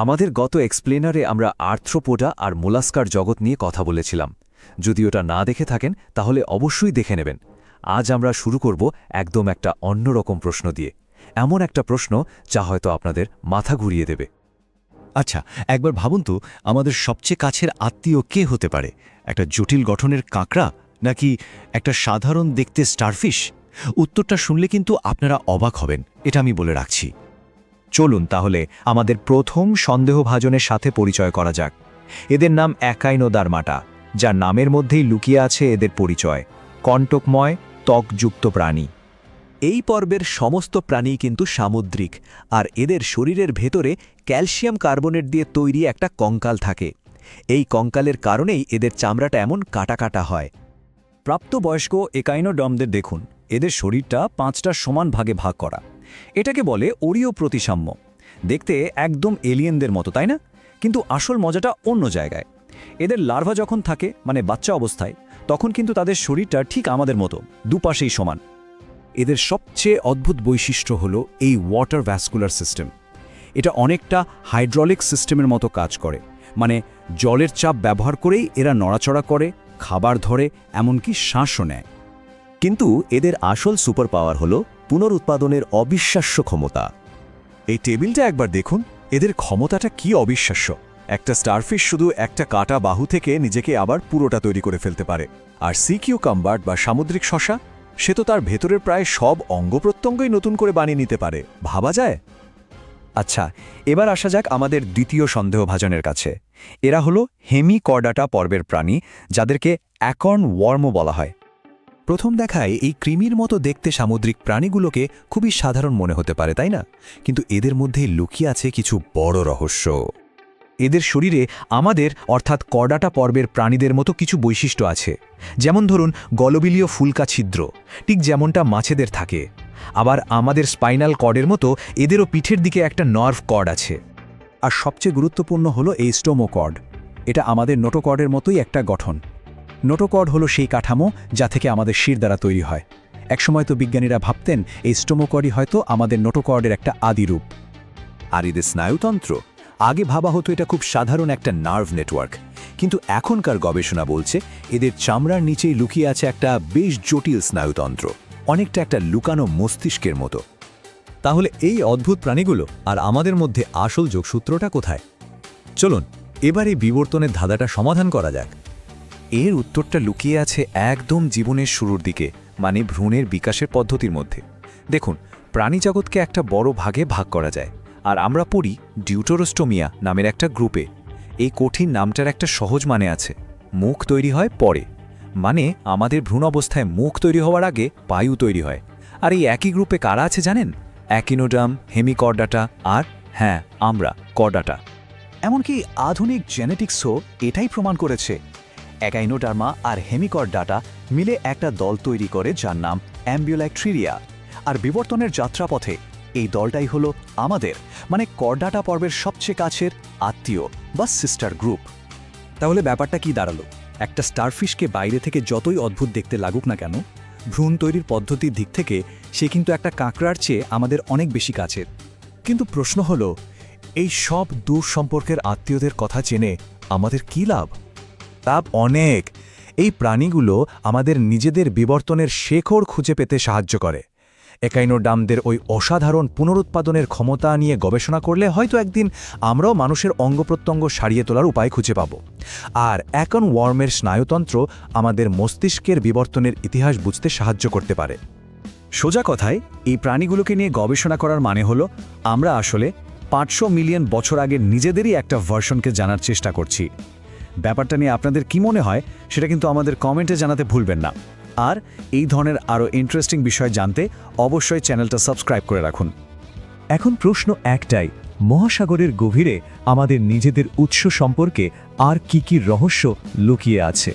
আমাদের গত এক্সপ্লেনারে আমরা আর্থ্রোপোডা আর মোলাস্কার জগৎ নিয়ে কথা বলেছিলাম। যদি ওটা না দেখে থাকেন তাহলে অবশ্যই দেখে নেবেন। আজ আমরা শুরু করব একদম একটা অন্যরকম প্রশ্ন দিয়ে, এমন একটা প্রশ্ন যা হয়তো আপনাদের মাথা ঘুরিয়ে দেবে। আচ্ছা, একবার ভাবুন তো, আমাদের সবচেয়ে কাছের আত্মীয় কে হতে পারে? একটা জটিল গঠনের কাঁকড়া, নাকি একটা সাধারণ দেখতে স্টারফিশ? উত্তরটা শুনলে কিন্তু আপনারা অবাক হবেন, এটা আমি বলে রাখছি। চলুন তাহলে আমাদের প্রথম সন্দেহভাজনের সাথে পরিচয় করা যাক। এদের নাম একাইনোডার্মাটা, যার নামের মধ্যেই লুকিয়ে আছে এদের পরিচয়, কণ্টকময় ত্বকযুক্ত প্রাণী। এই পর্বের সমস্ত প্রাণী কিন্তু সামুদ্রিক, আর এদের শরীরের ভেতরে ক্যালসিয়াম কার্বনেট দিয়ে তৈরি একটা কঙ্কাল থাকে। এই কঙ্কালের কারণেই এদের চামড়াটা এমন কাটা কাটা হয়। প্রাপ্তবয়স্ক একাইনোডার্মদের দেখুন, এদের শরীরটা 5টা সমান ভাগে ভাগ করা। এটাকে বলে ওরিও প্রতিসাম্য। দেখতে একদম এলিয়েনদের মতো, তাই না? কিন্তু আসল মজাটা অন্য জায়গায়। এদের লার্ভা যখন থাকে, মানে বাচ্চা অবস্থায়, তখন কিন্তু তাদের শরীরটা ঠিক আমাদের মতো, দুপাশেই সমান। এদের সবচেয়ে অদ্ভুত বৈশিষ্ট্য হল এই ওয়াটার ভ্যাসকুলার সিস্টেম। এটা অনেকটা হাইড্রোলিক সিস্টেমের মতো কাজ করে, মানে জলের চাপ ব্যবহার করেই এরা নড়াচড়া করে, খাবার ধরে, এমনকি শ্বাসও নেয়। কিন্তু এদের আসল সুপার পাওয়ার হল পুনরুৎপাদনের অবিশ্বাস্য ক্ষমতা। এই টেবিলটা একবার দেখুন, এদের ক্ষমতাটা কি অবিশ্বাস্য। একটা স্টারফিশ শুধু একটা কাটা বাহু থেকে নিজেকে আবার পুরোটা তৈরি করে ফেলতে পারে, আর সি কিউকাম্বার বা সামুদ্রিক শসা, সে তো তার ভেতরের প্রায় সব অঙ্গপ্রত্যঙ্গই নতুন করে বানিয়ে নিতে পারে। ভাবা যায়? আচ্ছা, এবার আসা যাক আমাদের দ্বিতীয় সন্দেহভাজনের কাছে। এরা হলো হেমিকর্ডাটা পর্বের প্রাণী, যাদেরকে অ্যাকর্ন ওয়ার্মও বলা হয়। প্রথম দেখায় এই কৃমির মতো দেখতে সামুদ্রিক প্রাণীগুলোকে খুবই সাধারণ মনে হতে পারে, তাই না? কিন্তু এদের মধ্যেই লুকিয়ে আছে কিছু বড় রহস্য। এদের শরীরে আমাদের অর্থাৎ কর্ডাটা পর্বের প্রাণীদের মতো কিছু বৈশিষ্ট্য আছে। যেমন ধরুন গলবিলীয় ফুলকা ছিদ্র, ঠিক যেমনটা মাছেদের থাকে। আবার আমাদের স্পাইনাল কর্ডের মতো এদেরও পিঠের দিকে একটা নার্ভ কর্ড আছে। আর সবচেয়ে গুরুত্বপূর্ণ হলো এই স্টোমোকর্ড। এটা আমাদের নোটোকর্ডের মতোই একটা গঠন। নোটোকর্ড হলো সেই কাঠামো যা থেকে আমাদের শির দ্বারা তৈরি হয়। একসময় তো বিজ্ঞানীরা ভাবতেন এই স্টোমোকর্ডই হয়তো আমাদের নোটোকর্ডের একটা আদি রূপ। আর এদের স্নায়ুতন্ত্র, আগে ভাবা হতো এটা খুব সাধারণ একটা নার্ভ নেটওয়ার্ক, কিন্তু এখনকার গবেষণা বলছে এদের চামড়ার নিচেই লুকিয়ে আছে একটা বেশ জটিল স্নায়ুতন্ত্র, অনেকটা একটা লুকানো মস্তিষ্কের মতো। তাহলে এই অদ্ভুত প্রাণীগুলো আর আমাদের মধ্যে আসল যোগসূত্রটা কোথায়? চলুন এবার এই বিবর্তনের ধাঁধাটা সমাধান করা যাক। এর উত্তরটা লুকিয়ে আছে একদম জীবনের শুরুর দিকে, মানে ভ্রূণের বিকাশের পদ্ধতির মধ্যে। দেখুন, প্রাণীজগৎকে একটা বড় ভাগে ভাগ করা যায়, আর আমরা পড়ি ডিউটোরোস্টোমিয়া নামের একটা গ্রুপে। এই কঠিন নামটার একটা সহজ মানে আছে, মুখ তৈরি হয় পরে। মানে আমাদের ভ্রূণ অবস্থায় মুখ তৈরি হওয়ার আগে পায়ু তৈরি হয়। আর এই একই গ্রুপে কারা আছে জানেন? অ্যাকিনোডার্ম, হেমিকর্ডাটা আর হ্যাঁ, আমরা কর্ডাটা। এমনকি আধুনিক জেনেটিক্সও এটাই প্রমাণ করেছে। একাইনোডার্মা আর হেমিকর্ডাটা মিলে একটা দল তৈরি করে যার নাম অ্যাম্বুলাইট্রিরিয়া। আর বিবর্তনের যাত্রাপথে এই দলটাই হলো আমাদের, মানে কর্ডাটা পর্বের সবচেয়ে কাছের আত্মীয় বা সিস্টার গ্রুপ। তাহলে ব্যাপারটা কি দাঁড়ালো? একটা স্টারফিশকে বাইরে থেকে যতই অদ্ভুত দেখতে লাগুক না কেন, ভ্রূণ তৈরির পদ্ধতির দিক থেকে সে কিন্তু একটা কাঁকড়ার চেয়ে আমাদের অনেক বেশি কাছের। কিন্তু প্রশ্ন হলো, এই সব দূর সম্পর্কের আত্মীয়দের কথা জেনে আমাদের কি লাভ? লাভ অনেক। এই প্রাণীগুলো আমাদের নিজেদের বিবর্তনের শেকড় খুঁজে পেতে সাহায্য করে। একাইনোডার্মদের ওই অসাধারণ পুনরুৎপাদনের ক্ষমতা নিয়ে গবেষণা করলে হয়তো একদিন আমরাও মানুষের অঙ্গপ্রত্যঙ্গ সারিয়ে তোলার উপায় খুঁজে পাব। আর অ্যাকর্ন ওয়ার্মের স্নায়ুতন্ত্র আমাদের মস্তিষ্কের বিবর্তনের ইতিহাস বুঝতে সাহায্য করতে পারে। সোজা কথায় এই প্রাণীগুলোকে নিয়ে গবেষণা করার মানে হলো আমরা আসলে 500 মিলিয়ন বছর আগের নিজেদেরই একটা ভার্সনকে জানার চেষ্টা করছি। ব্যাপারটা নিয়ে আপনাদের কি মনে হয় সেটা কিন্তু আমাদের কমেন্টে জানাতে ভুলবেন না। আর এই ধরনের আরও ইন্টারেস্টিং বিষয় জানতে অবশ্যই চ্যানেলটা সাবস্ক্রাইব করে রাখুন। এখন প্রশ্ন একটাই, মহাসাগরের গভীরে আমাদের নিজেদের উৎস সম্পর্কে আর কি কি রহস্য লুকিয়ে আছে?